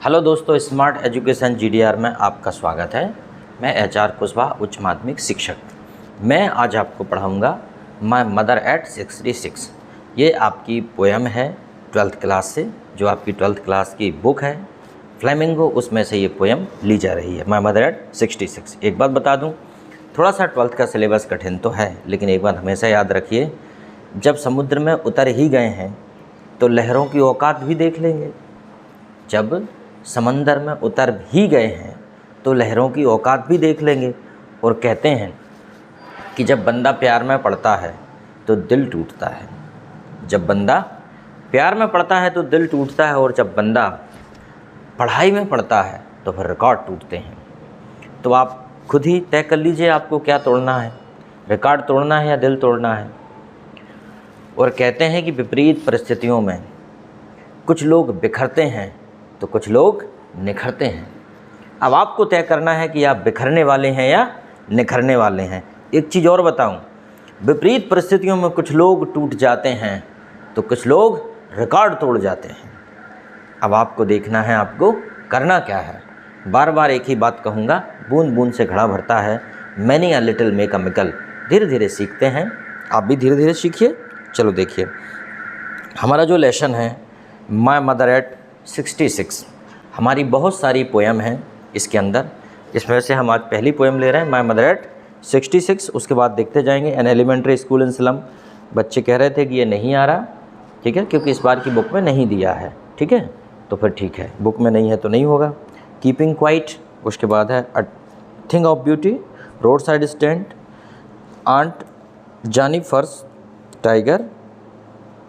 Hello दोस्तों, smart education GDR में आपका स्वागत है। मैं एचआर कुशवाहा, उच्च माध्यमिक शिक्षक। मैं आज आपको पढ़ाऊंगा माय मदर एट 66। ये आपकी पोएम है 12th क्लास से, जो आपकी 12th क्लास की बुक है फ्लेमिंगो, उसमें से ये पोएम ली जा रही है, माय मदर एट 66। एक बात बता दूं, थोड़ा सा 12th का सिलेबस कठिन तो है, लेकिन एक बात हमेशा याद रखिए, जब समुद्र में उतर ही गए हैं तो लहरों की औकात भी देख लेंगे। जब समंदर में उतर ही गए हैं तो लहरों की औकात भी देख लेंगे। और कहते हैं कि जब बंदा प्यार में पड़ता है तो दिल टूटता है। जब बंदा प्यार में पड़ता है तो दिल टूटता है, और जब बंदा पढ़ाई में पड़ता है तो फिर रिकॉर्ड टूटते हैं। तो आप खुद ही तय कर लीजिए आपको क्या तोड़ना है, रिकॉर्ड तोड़ना है या दिल तोड़ना है। और कहते हैं कि विपरीत परिस्थितियों में कुछ लोग बिखरते हैं तो कुछ लोग निखरते हैं। अब आपको तय करना है कि आप बिखरने वाले हैं या निखरने वाले हैं। एक चीज़ और बताऊं, विपरीत परिस्थितियों में कुछ लोग टूट जाते हैं तो कुछ लोग रिकॉर्ड तोड़ जाते हैं। अब आपको देखना है आपको करना क्या है। बार बार एक ही बात कहूँगा, बूंद बूंद से घड़ा भरता है, many a little make a mickle. धीरे धीरे सीखते हैं, आप भी धीरे धीरे सीखिए। चलो देखिए, हमारा जो लेसन है माय मदर एट 66, हमारी बहुत सारी पोएम हैं इसके अंदर। इसमें से हम आज पहली पोएम ले रहे हैं, माय मदर एट 66। उसके बाद देखते जाएंगे an elementary school in slum. बच्चे कह रहे थे कि ये नहीं आ रहा, ठीक है, क्योंकि इस बार की बुक में नहीं दिया है, ठीक है, तो फिर ठीक है, बुक में नहीं है तो नहीं होगा। कीपिंग क्वाइट, उसके बाद है a thing of beauty, road side stand, aunt Jennifer's tiger.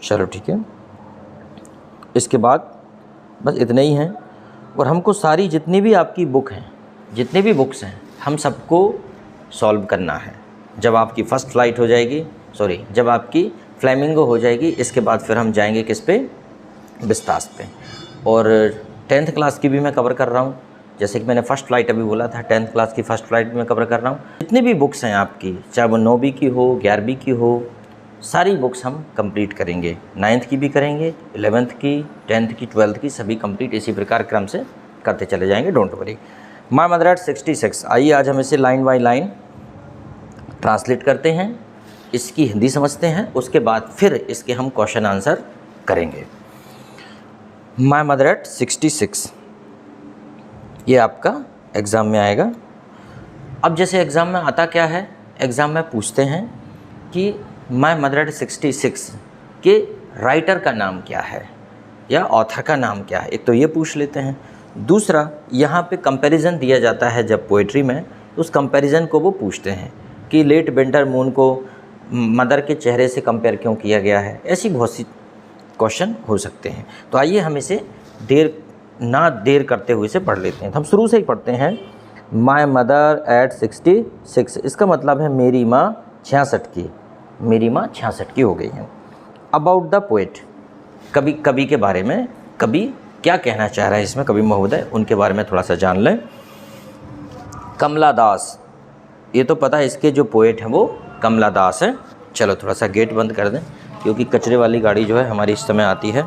चलो ठीक है, इसके बाद बस इतने ही हैं। और हमको सारी जितनी भी आपकी बुक हैं, जितनी भी बुक्स हैं, हम सबको सॉल्व करना है। जब आपकी फ़र्स्ट फ्लाइट हो जाएगी, जब आपकी फ्लेमिंगो हो जाएगी, इसके बाद फिर हम जाएंगे किस पे, बिस्तास पे। और 10th क्लास की भी मैं कवर कर रहा हूँ, जैसे कि मैंने फ़र्स्ट फ्लाइट अभी बोला था, 10th क्लास की फ़र्स्ट फ्लाइट भी मैं कवर कर रहा हूँ। जितनी भी बुक्स हैं आपकी, चाहे वो 9वीं की हो, 11वीं की हो, सारी बुक्स हम कंप्लीट करेंगे। 9th की भी करेंगे, 11th की, 10th की, 12th की, सभी कंप्लीट इसी प्रकार क्रम से करते चले जाएंगे, don't worry. My mother eight 66, आइए आज हम इसे लाइन बाय लाइन ट्रांसलेट करते हैं, इसकी हिंदी समझते हैं, उसके बाद फिर इसके हम क्वेश्चन आंसर करेंगे। माय मदर एट 66, ये आपका एग्ज़ाम में आएगा। अब जैसे एग्ज़ाम में आता क्या है, एग्ज़ाम में पूछते हैं कि माय मदर एट 66 के राइटर का नाम क्या है या ऑथर का नाम क्या है, एक तो ये पूछ लेते हैं। दूसरा, यहाँ पे कंपैरिजन दिया जाता है जब पोइट्री में, तो उस कंपैरिजन को वो पूछते हैं कि लेट विंटर मून को मदर के चेहरे से कंपेयर क्यों किया गया है। ऐसी बहुत सी क्वेश्चन हो सकते हैं। तो आइए हम इसे देर करते हुए इसे पढ़ लेते हैं। तो हम शुरू से ही पढ़ते हैं। माय मदर एट 66, इसका मतलब है मेरी माँ 66 की, मेरी माँ 66 की हो गई है। अबाउट द पोएट, कवि के बारे में, कवि क्या कहना चाह रहा है इसमें, कवि महोदय, उनके बारे में थोड़ा सा जान लें। कमला दास, ये तो पता है इसके जो पोएट हैं वो कमला दास हैं। चलो थोड़ा सा गेट बंद कर दें, क्योंकि कचरे वाली गाड़ी जो है हमारी इस समय आती है।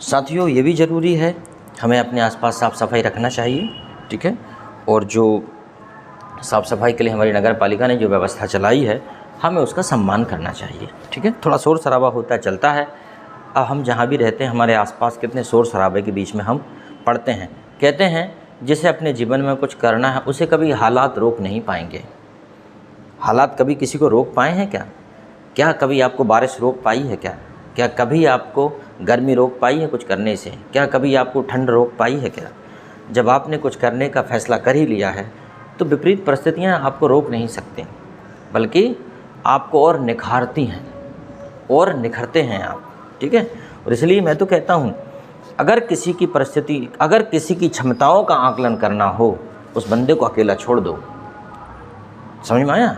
साथियों, ये भी ज़रूरी है, हमें अपने आसपास साफ़ सफाई रखना चाहिए, ठीक है। और जो साफ़ सफाई के लिए हमारी नगर पालिका ने जो व्यवस्था चलाई है, हमें उसका सम्मान करना चाहिए, ठीक है। थोड़ा शोर शराबा होता है, चलता है। अब हम जहाँ भी रहते हैं, हमारे आसपास कितने शोर शराबे के बीच में हम पढ़ते हैं। कहते हैं जिसे अपने जीवन में कुछ करना है उसे कभी हालात रोक नहीं पाएंगे। हालात कभी किसी को रोक पाए हैं क्या? क्या कभी आपको बारिश रोक पाई है क्या? क्या कभी आपको गर्मी रोक पाई है कुछ करने से? क्या कभी आपको ठंड रोक पाई है क्या? जब आपने कुछ करने का फ़ैसला कर ही लिया है तो विपरीत परिस्थितियाँ आपको रोक नहीं सकती, बल्कि आपको और निखारती हैं और निखरते हैं आप, ठीक है। और इसलिए मैं तो कहता हूँ, अगर किसी की परिस्थिति, अगर किसी की क्षमताओं का आकलन करना हो, उस बंदे को अकेला छोड़ दो। समझ में आया?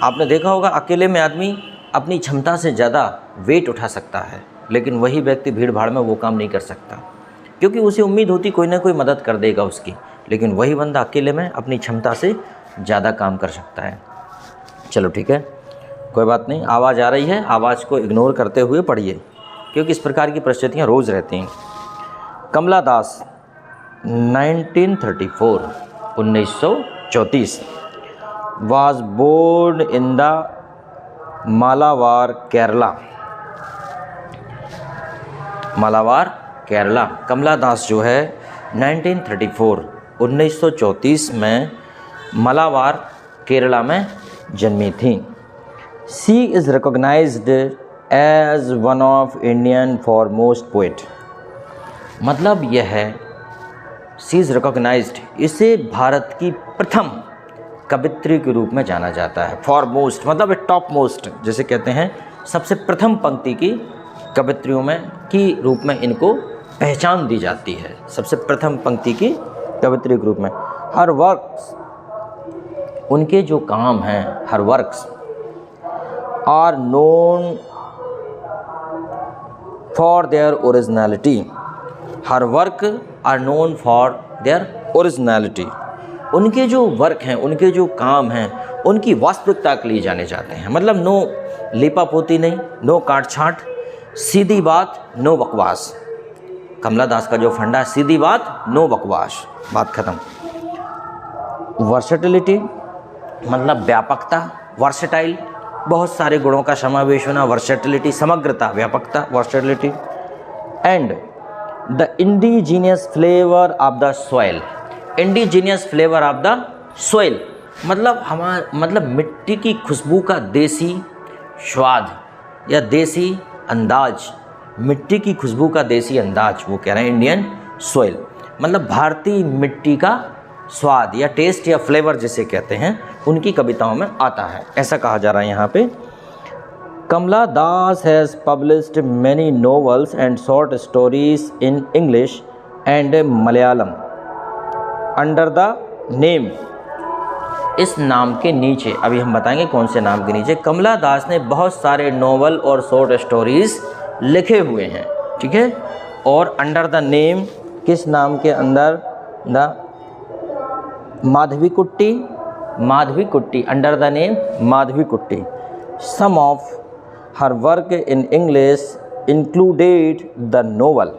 आपने देखा होगा, अकेले में आदमी अपनी क्षमता से ज़्यादा वेट उठा सकता है, लेकिन वही व्यक्ति भीड़ भाड़ में वो काम नहीं कर सकता, क्योंकि उसे उम्मीद होती कोई ना कोई मदद कर देगा उसकी। लेकिन वही बंदा अकेले में अपनी क्षमता से ज़्यादा काम कर सकता है। चलो ठीक है, कोई बात नहीं, आवाज़ आ रही है, आवाज़ को इग्नोर करते हुए पढ़िए, क्योंकि इस प्रकार की परिस्थितियाँ रोज़ रहती हैं। कमला दास 1934 1934 was born in the Malabar Kerala. Malabar Kerala. कमला दास जो है 1934 में मालाबार केरला में जन्मी थी। She is recognized as one of Indian foremost poet. मतलब यह है, शी इज़ रिकॉग्नाइज्ड, इसे भारत की प्रथम कवित्री के रूप में जाना जाता है। फॉरमोस्ट मतलब टॉप मोस्ट, जैसे कहते हैं सबसे प्रथम पंक्ति की कवित्रियों में की रूप में इनको पहचान दी जाती है, सबसे प्रथम पंक्ति की कवित्री के रूप में। हर वर्क्स, उनके जो काम हैं, her works are known for their originality. Her work are known for their originality. उनके जो वर्क हैं, उनके जो काम हैं, उनकी वास्तविकता के लिए जाने जाते हैं। मतलब नो लीपापोती नहीं, नो काट छाँट, सीधी बात, नो बकवास। कमला दास का जो फंडा है, सीधी बात, नो बकवास, बात ख़त्म। वर्सेटिलिटी मतलब व्यापकता, वर्सेटाइल, बहुत सारे गुणों का समावेश होना, वर्सेटिलिटी, समग्रता, व्यापकता, versatility. And the indigenous flavour of the soil. Indigenous flavour of the soil मतलब मिट्टी की खुशबू का देसी स्वाद या देसी अंदाज, मिट्टी की खुशबू का देसी अंदाज, वो कह रहे हैं इंडियन सॉइल। मतलब भारतीय मिट्टी का स्वाद या टेस्ट या फ्लेवर जिसे कहते हैं, उनकी कविताओं में आता है, ऐसा कहा जा रहा है यहाँ पे। Kamala Das has published many novels and short stories in English and Malayalam under the name. इस नाम के नीचे, अभी हम बताएंगे कौन से नाम के नीचे, कमला दास ने बहुत सारे नॉवल और शॉर्ट स्टोरीज़ लिखे हुए हैं, ठीक है। और अंडर द नेम, किस नाम के अंदर? The Madhavikutty, Madhavikutty, under the name Madhavikutty. Some of her work in English included the novel,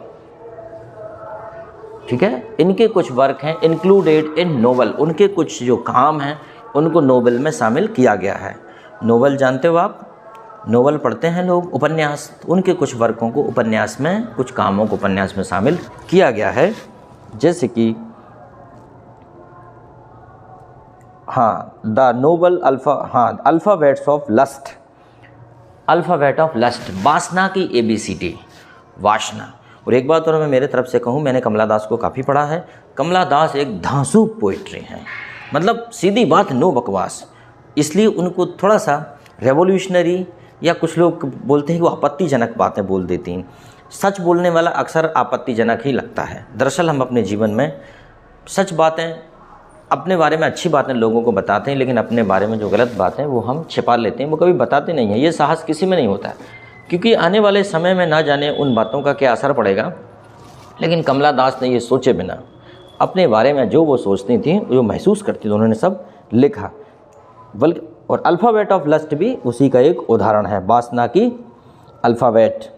ठीक है। इनके कुछ वर्क हैं इंक्लूडेड इन नोवेल, उनके कुछ जो काम हैं उनको नोवेल में शामिल किया गया है। नोवेल जानते हो आप, नोवेल पढ़ते हैं लोग, उपन्यास, उनके कुछ वर्कों को उपन्यास में, कुछ कामों को उपन्यास में शामिल किया गया है। जैसे कि the novel alphabets of lust, alphabet of lust, वासना की ABCD, वासना। और एक बात और मैं मेरे तरफ से कहूँ, मैंने कमला दास को काफ़ी पढ़ा है। कमला दास एक धांसू पोइट्री हैं, मतलब सीधी बात, नो बकवास। इसलिए उनको थोड़ा सा रेवोल्यूशनरी, या कुछ लोग बोलते हैं कि वो आपत्तिजनक बातें बोल देती हैं। सच बोलने वाला अक्सर आपत्तिजनक ही लगता है। दरअसल हम अपने जीवन में सच बातें, अपने बारे में अच्छी बातें लोगों को बताते हैं, लेकिन अपने बारे में जो गलत बातें वो हम छिपा लेते हैं, वो कभी बताते नहीं हैं। ये साहस किसी में नहीं होता है, क्योंकि आने वाले समय में ना जाने उन बातों का क्या असर पड़ेगा। लेकिन कमला दास ने ये सोचे बिना अपने बारे में जो वो सोचती थी, जो महसूस करती थी, उन्होंने सब लिखा। बल्कि और अल्फ़ाबेट ऑफ लस्ट भी उसी का एक उदाहरण है, वासना की अल्फ़ाबेट।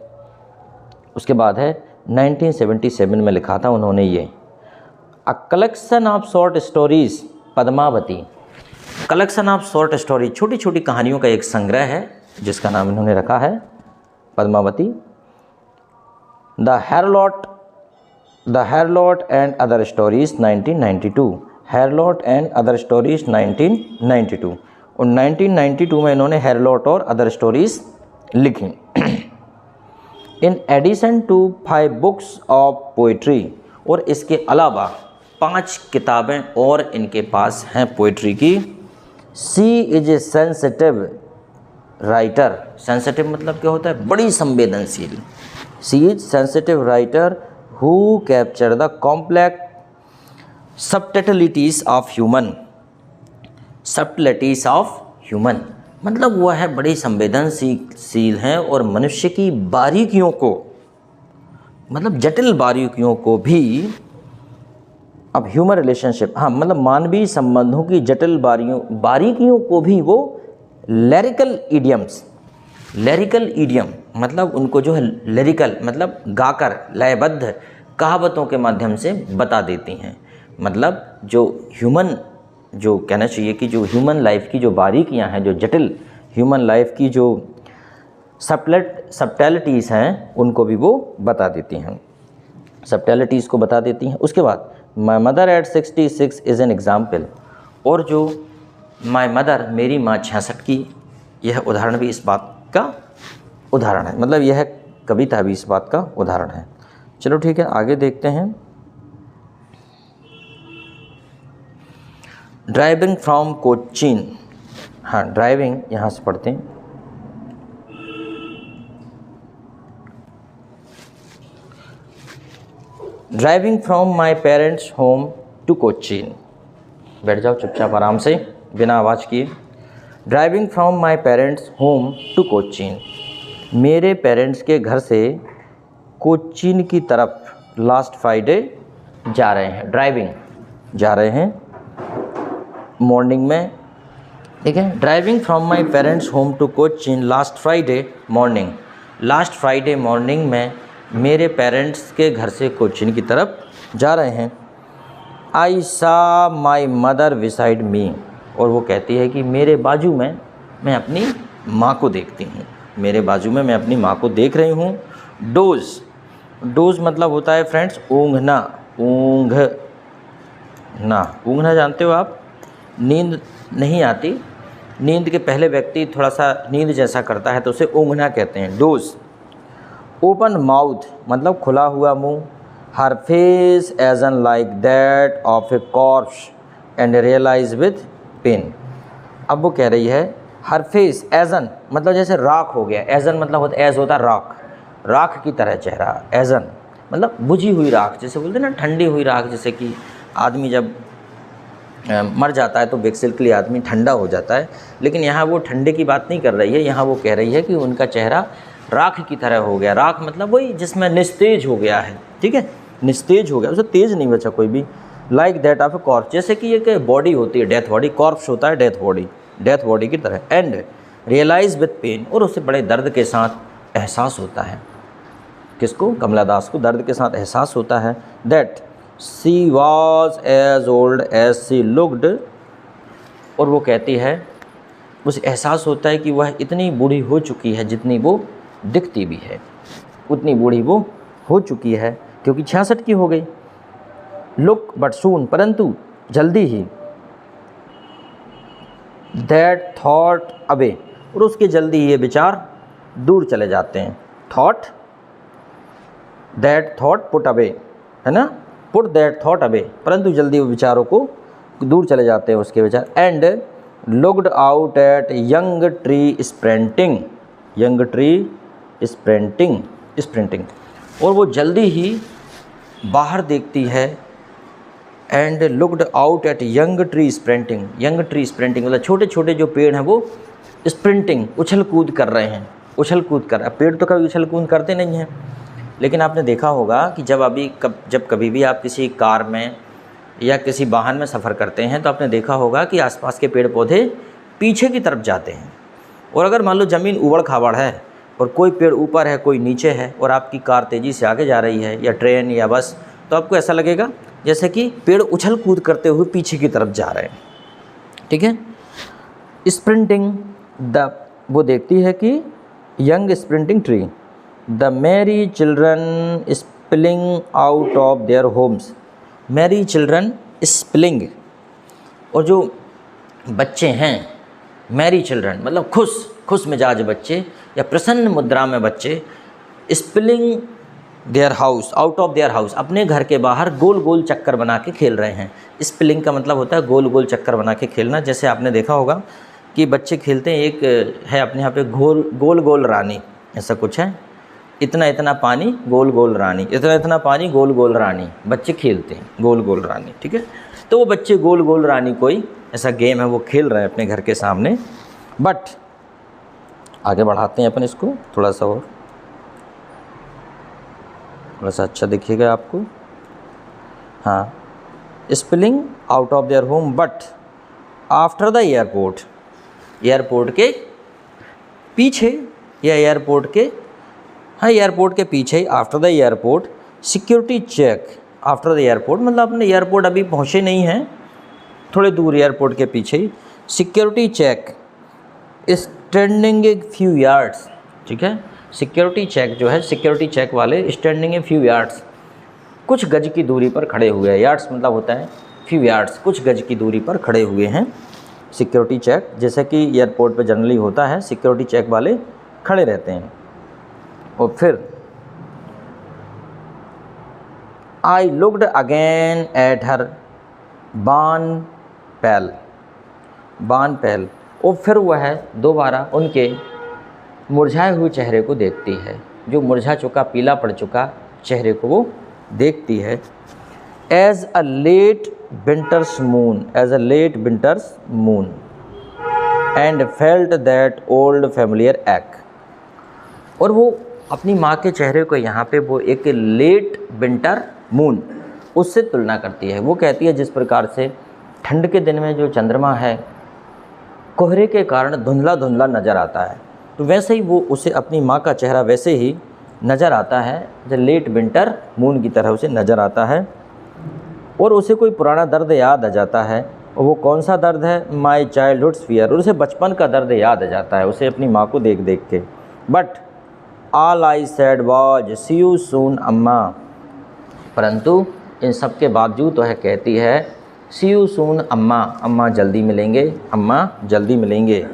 उसके बाद है 1977 में लिखा था उन्होंने ये a collection of short stories Padmavati. Collection of short story, छोटी छोटी कहानियों का एक संग्रह है जिसका नाम इन्होंने रखा है Padmavati. The harlot and other stories 1992, harlot and other stories 1992। और 1992 में इन्होंने हेरलॉट और अदर स्टोरीज लिखी। In addition to 5 books of poetry, और इसके अलावा 5 किताबें और इनके पास हैं पोइट्री की। She is a sensitive writer, sensitive मतलब क्या होता है? बड़ी संवेदनशील। She is sensitive writer who capture the complex subtleties of human, subtleties of human, मतलब वह है बड़ी संवेदनशील हैं और मनुष्य की बारीकियों को, मतलब जटिल बारीकियों को भी, अब ह्यूमन रिलेशनशिप, मतलब मानवीय संबंधों की जटिल बारीकियों को भी वो लिरिकल इडियम्स, लिरिकल इडियम मतलब उनको जो है लिरिकल मतलब गाकर लयबद्ध कहावतों के माध्यम से बता देती हैं। मतलब जो ह्यूमन, जो कहना चाहिए कि जो ह्यूमन लाइफ की जो बारीकियां हैं, जो जटिल ह्यूमन लाइफ की जो सबटैलिटीज़ हैं, उनको भी वो बता देती हैं, सबटैलिटीज़ को बता देती हैं। उसके बाद my mother eight 66 is an example, और जो माई मदर मेरी माँ 66 की, यह उदाहरण भी इस बात का उदाहरण है, मतलब यह कविता भी इस बात का उदाहरण है। चलो ठीक है, आगे देखते हैं। ड्राइविंग फ्रॉम कोचीन, हाँ ड्राइविंग यहाँ से पढ़ते हैं। Driving from my parents home to Cochin, बैठ जाओ चुपचाप आराम से बिना आवाज़ किए। Driving from my parents home to Cochin, मेरे पेरेंट्स के घर से कोचीन की तरफ लास्ट फ्राइडे जा रहे हैं, ड्राइविंग जा रहे हैं मॉर्निंग में, ठीक है। Driving from my parents home to Cochin last Friday morning, last Friday morning में मेरे पेरेंट्स के घर से कोचीन की तरफ जा रहे हैं। आई सा माई मदर बिसाइड मी, और वो कहती है कि मेरे बाजू में मैं अपनी माँ को देखती हूँ, मेरे बाजू में मैं अपनी माँ को देख रही हूँ। डोज, डोज मतलब होता है फ्रेंड्स ऊँघना, ऊँघना जानते हो आप, नींद नहीं आती, नींद के पहले व्यक्ति थोड़ा सा नींद जैसा करता है तो उसे ऊँघना कहते हैं, डोज। ओपन माउथ मतलब खुला हुआ मुंह। Her face as an like that of a corpse and realise with pain, अब वो कह रही है हर फेस एजन मतलब जैसे राख हो गया, एजन मतलब होता, एज होता राख, राख की तरह चेहरा, एजन मतलब बुझी हुई राख, जैसे बोलते हैं ना ठंडी हुई राख, जैसे कि आदमी जब मर जाता है तो बेसिकली आदमी ठंडा हो जाता है, लेकिन यहाँ वो ठंडे की बात नहीं कर रही है, यहाँ वो कह रही है कि उनका चेहरा राख की तरह हो गया। राख मतलब वही जिसमें निस्तेज हो गया है, ठीक है, निस्तेज हो गया, उसे तेज नहीं बचा कोई भी। Like that of a corps, जैसे कि एक बॉडी होती है डेथ बॉडी, कॉर्प्स होता है डेथ बॉडी, डेथ बॉडी की तरह। एंड रियलाइज विथ पेन, और उसे बड़े दर्द के साथ एहसास होता है, किसको, कमला दास को दर्द के साथ एहसास होता है। That she was as old as she looked, और वो कहती है उसे एहसास होता है कि वह इतनी बूढ़ी हो चुकी है जितनी वो दिखती भी है, उतनी बूढ़ी वो हो चुकी है क्योंकि 66 की हो गई। लुक बट सून, परंतु जल्दी ही। दैट थॉट अवे, और उसके जल्दी ही ये विचार दूर चले जाते हैं। Thought, that thought put away, है ना, पुट दैट थॉट अवे, परंतु जल्दी वो विचारों को दूर चले जाते हैं उसके विचार। And looked out at young tree sprinting, young tree sprinting, sprinting, और वो जल्दी ही बाहर देखती है। And looked out at young tree sprinting, young tree sprinting मतलब छोटे छोटे जो पेड़ हैं वो स्प्रिंटिंग, उछल कूद कर रहे हैं, उछल कूद कर, अब पेड़ तो कभी उछल कूद करते नहीं हैं, लेकिन आपने देखा होगा कि जब कभी भी आप किसी कार में या किसी वाहन में सफ़र करते हैं तो आपने देखा होगा कि आसपास के पेड़ पौधे पीछे की तरफ जाते हैं, और अगर मान लो ज़मीन उबड़ खाबड़ है और कोई पेड़ ऊपर है कोई नीचे है और आपकी कार तेज़ी से आगे जा रही है या ट्रेन या बस, तो आपको ऐसा लगेगा जैसे कि पेड़ उछल कूद करते हुए पीछे की तरफ जा रहे हैं, ठीक है। स्प्रिंटिंग द, वो देखती है कि young sprinting tree, the merry children spilling out of their homes, Mary children spilling, और जो बच्चे हैं मैरी चिल्ड्रन मतलब खुश मिजाज बच्चे या प्रसन्न मुद्रा में बच्चे, spilling their house out of their house, अपने घर के बाहर गोल गोल चक्कर बना के खेल रहे हैं। स्पिलिंग का मतलब होता है गोल गोल चक्कर बना के खेलना, जैसे आपने देखा होगा कि बच्चे खेलते हैं, एक है अपने यहाँ पे गोल गोल रानी, ऐसा कुछ है, इतना इतना पानी गोल गोल रानी, इतना इतना पानी गोल गोल रानी, बच्चे खेलते हैं गोल गोल रानी, ठीक है। तो वो बच्चे गोल गोल रानी कोई ऐसा गेम है वो खेल रहे हैं अपने घर के सामने। बट आगे बढ़ाते हैं अपन इसको थोड़ा सा और, थोड़ा सा अच्छा दिखेगा आपको। हाँ, spilling out of their home but after the airport, airport के पीछे या एयरपोर्ट के, हाँ एयरपोर्ट के पीछे, after the airport security check, after the airport मतलब अपने एयरपोर्ट अभी पहुँचे नहीं हैं, थोड़े दूर एयरपोर्ट के पीछे ही security check standing a few yards, ठीक है। सिक्योरिटी चेक जो है, सिक्योरिटी चेक वाले स्टैंडिंग ए फ्यू यार्ड्स, कुछ गज की दूरी पर खड़े हुए हैं। यार्ड्स मतलब होता है फ्यू यार्ड्स, कुछ गज की दूरी पर खड़े हुए हैं सिक्योरिटी चेक, जैसे कि एयरपोर्ट पे जनरली होता है, सिक्योरिटी चेक वाले खड़े रहते हैं। और फिर I looked again at her बान पैल, और फिर वह दोबारा उनके मुरझाए हुए चेहरे को देखती है, जो मुरझा चुका, पीला पड़ चुका चेहरे को वो देखती है। As a late winter's moon and felt that old familiar ache, और वो अपनी माँ के चेहरे को यहाँ पे वो एक लेट विंटर मून उससे तुलना करती है। वो कहती है जिस प्रकार से ठंड के दिन में जो चंद्रमा है कोहरे के कारण धुंधला धुंधला नज़र आता है, तो वैसे ही वो उसे अपनी माँ का चेहरा वैसे ही नज़र आता है, जो लेट विंटर मून की तरह उसे नज़र आता है। और उसे कोई पुराना दर्द याद आ जाता है, और वो कौन सा दर्द है? माई चाइल्डहुड फियर, और उसे बचपन का दर्द याद आ जाता है उसे अपनी माँ को देख देख के। But all I said was see you soon अम्मा, परंतु इन सब के बावजूद वह कहती है सी यू सून अम्मा, अम्मा जल्दी मिलेंगे, अम्मा जल्दी मिलेंगे।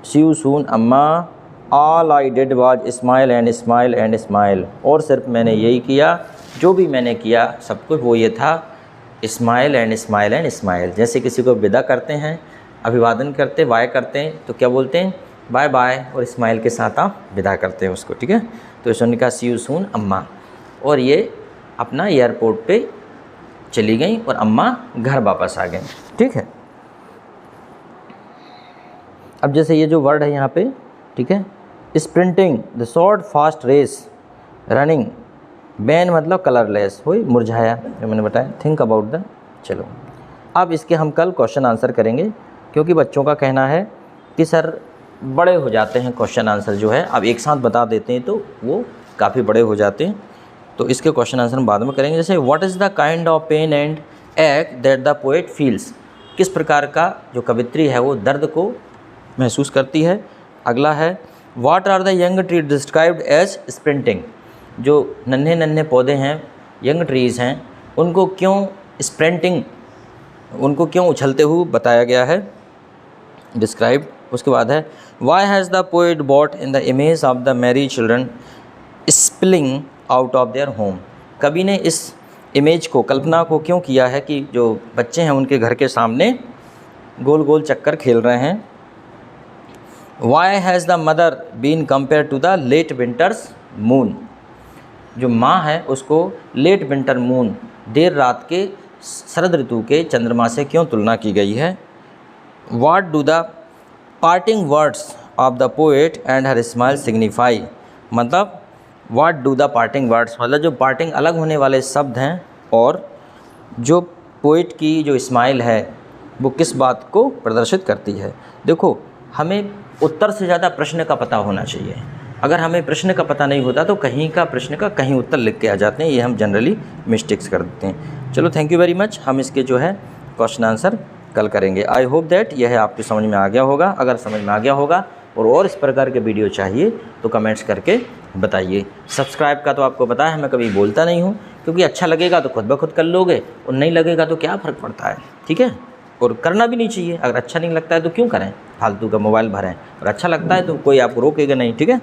सी यू सून अम्मा, all I did was smile and smile and smile, और सिर्फ मैंने यही किया, जो भी मैंने किया सब कुछ वो ये था, smile and smile and smile. जैसे किसी को विदा करते हैं, अभिवादन करते, बाय करते हैं, तो क्या बोलते हैं? बाय बाय, और स्माइल के साथ आप विदा करते हैं उसको, ठीक है। तो इसने कहा सी यू सून अम्मा, और ये अपना एयरपोर्ट पे चली गई और अम्मा घर वापस आ गई, ठीक है। अब जैसे ये जो वर्ड है यहाँ पे, ठीक है, sprinting the short fast race, running, wan मतलब कलरलेस, हुई मुरझाया, जो मैंने बताया। थिंक अबाउट द, चलो अब इसके हम कल क्वेश्चन आंसर करेंगे, क्योंकि बच्चों का कहना है कि सर बड़े हो जाते हैं क्वेश्चन आंसर जो है, अब एक साथ बता देते हैं तो वो काफ़ी बड़े हो जाते हैं, तो इसके क्वेश्चन आंसर हम बाद में करेंगे। जैसे what is the kind of pain and ache that the poet feels, किस प्रकार का जो कवित्री है वो दर्द को महसूस करती है। अगला है what are the young tree described as sprinting, जो नन्हे नन्हे पौधे हैं, यंग ट्रीज़ हैं, उनको क्यों स्प्रिंटिंग, उनको क्यों उछलते हुए बताया गया है, डिस्क्राइब। उसके बाद है why has the poet brought in the image of the merry children spilling out of their home, कवि ने इस इमेज को, कल्पना को क्यों किया है कि जो बच्चे हैं उनके घर के सामने गोल गोल चक्कर खेल रहे हैं। Why has the mother been compare to the late winter's moon, जो माँ है उसको लेट विंटर मून, देर रात के शरद ऋतु के चंद्रमा से क्यों तुलना की गई है। What do the parting words of the poet and her smile signify, मतलब what do the parting words, मतलब जो पार्टिंग अलग होने वाले शब्द हैं और जो पोएट की जो स्माइल है वो किस बात को प्रदर्शित करती है। देखो हमें उत्तर से ज़्यादा प्रश्न का पता होना चाहिए, अगर हमें प्रश्न का पता नहीं होता तो कहीं का प्रश्न का कहीं उत्तर लिख के आ जाते हैं, ये हम जनरली मिस्टेक्स कर देते हैं। चलो थैंक यू वेरी मच, हम इसके जो है क्वेश्चन आंसर कल करेंगे। आई होप दैट यह आपकी समझ में आ गया होगा। अगर समझ में आ गया होगा और इस प्रकार के वीडियो चाहिए तो कमेंट्स करके बताइए। सब्सक्राइब का तो आपको पता है मैं कभी बोलता नहीं हूँ, क्योंकि अच्छा लगेगा तो खुद ब खुद कर लोगे और नहीं लगेगा तो क्या फ़र्क पड़ता है, ठीक है। और करना भी नहीं चाहिए, अगर अच्छा नहीं लगता है तो क्यों करें, फालतू का मोबाइल भरें, और अच्छा लगता है तो कोई आपको रोकेगा नहीं, ठीक है।